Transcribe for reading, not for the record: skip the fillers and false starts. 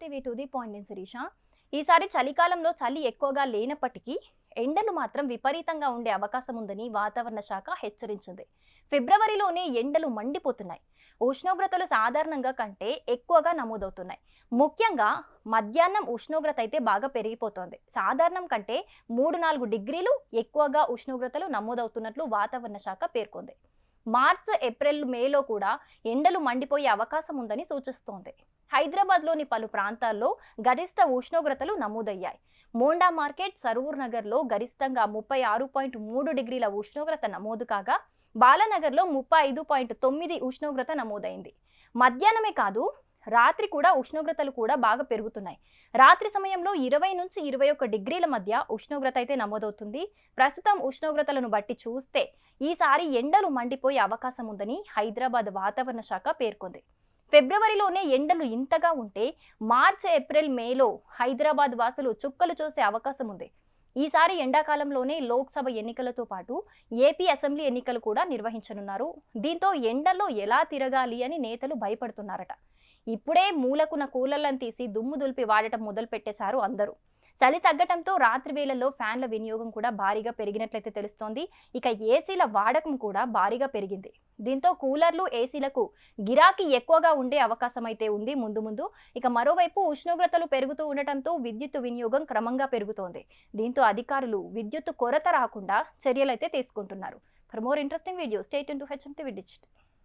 TV to the point నేను శిరీష. ఈసారి చలికాలంలో చలి ఎక్కువగా లేనప్పటికీ ఎండలు మాత్రం విపరీతంగా ఉండే అవకాశం ఉందని వాతావరణ శాఖ హెచ్చరించింది. ఫిబ్రవరిలోనే ఎండలు మండిపోతున్నాయి. ఉష్ణోగ్రతలు సాధారణంగా కంటే ఎక్కువగా నమోదవుతున్నాయి. ముఖ్యంగా మధ్యాహ్నం ఉష్ణోగ్రత అయితే బాగా పెరిగిపోతోంది. సాధారణం కంటే 3-4 డిగ్రీలు ఎక్కువగా ఉష్ణోగ్రతలు నమోదవుతున్నట్లు వాతావరణ శాఖ పేర్కొంది. మార్చ్, ఏప్రిల్, మేలో కూడా ఎండలు మండిపోయే అవకాశం ఉందని సూచిస్తోంది. హైదరాబాద్లోని పలు ప్రాంతాల్లో గరిష్ట ఉష్ణోగ్రతలు నమోదయ్యాయి. మోండా మార్కెట్, సరూర్ నగర్లో గరిష్టంగా 36.3 డిగ్రీల ఉష్ణోగ్రత నమోదు కాగా బాలానగర్లో 35.9 ఉష్ణోగ్రత నమోదైంది. మధ్యాహ్నమే కాదు, రాత్రి కూడా ఉష్ణోగ్రతలు కూడా బాగా పెరుగుతున్నాయి. రాత్రి సమయంలో 20 నుంచి 21 డిగ్రీల మధ్య ఉష్ణోగ్రత అయితే నమోదవుతుంది. ప్రస్తుతం ఉష్ణోగ్రతలను బట్టి చూస్తే ఈసారి ఎండలు మండిపోయే అవకాశం ఉందని హైదరాబాద్ వాతావరణ శాఖ పేర్కొంది. ఫిబ్రవరిలోనే ఎండలు ఇంతగా ఉంటే మార్చ్, ఏప్రిల్, మేలో హైదరాబాద్ వాసులు చుక్కలు చూసే అవకాశం ఉంది. ఈసారి ఎండాకాలంలోనే లోక్సభ ఎన్నికలతో పాటు ఏపీ అసెంబ్లీ ఎన్నికలు కూడా నిర్వహించనున్నారు. దీంతో ఎండల్లో ఎలా తిరగాలి అని నేతలు భయపడుతున్నారట. ఇప్పుడే మూలకున్న కూలర్లను తీసి దుమ్ము దులిపి వాడటం మొదలు పెట్టేశారు అందరూ. చలి తగ్గటంతో రాత్రి వేళల్లో ఫ్యాన్ల వినియోగం కూడా భారీగా పెరిగినట్లయితే తెలుస్తోంది. ఇక ఏసీల వాడకం కూడా భారీగా పెరిగింది. దీంతో కూలర్లు, ఏసీలకు గిరాకీ ఎక్కువగా ఉండే అవకాశం అయితే ఉంది ముందు ముందు. ఇక మరోవైపు ఉష్ణోగ్రతలు పెరుగుతూ ఉండటంతో విద్యుత్ వినియోగం క్రమంగా పెరుగుతోంది. దీంతో అధికారులు విద్యుత్ కొరత రాకుండా చర్యలైతే తీసుకుంటున్నారు. For more interesting videos stay tuned to HM TV digital.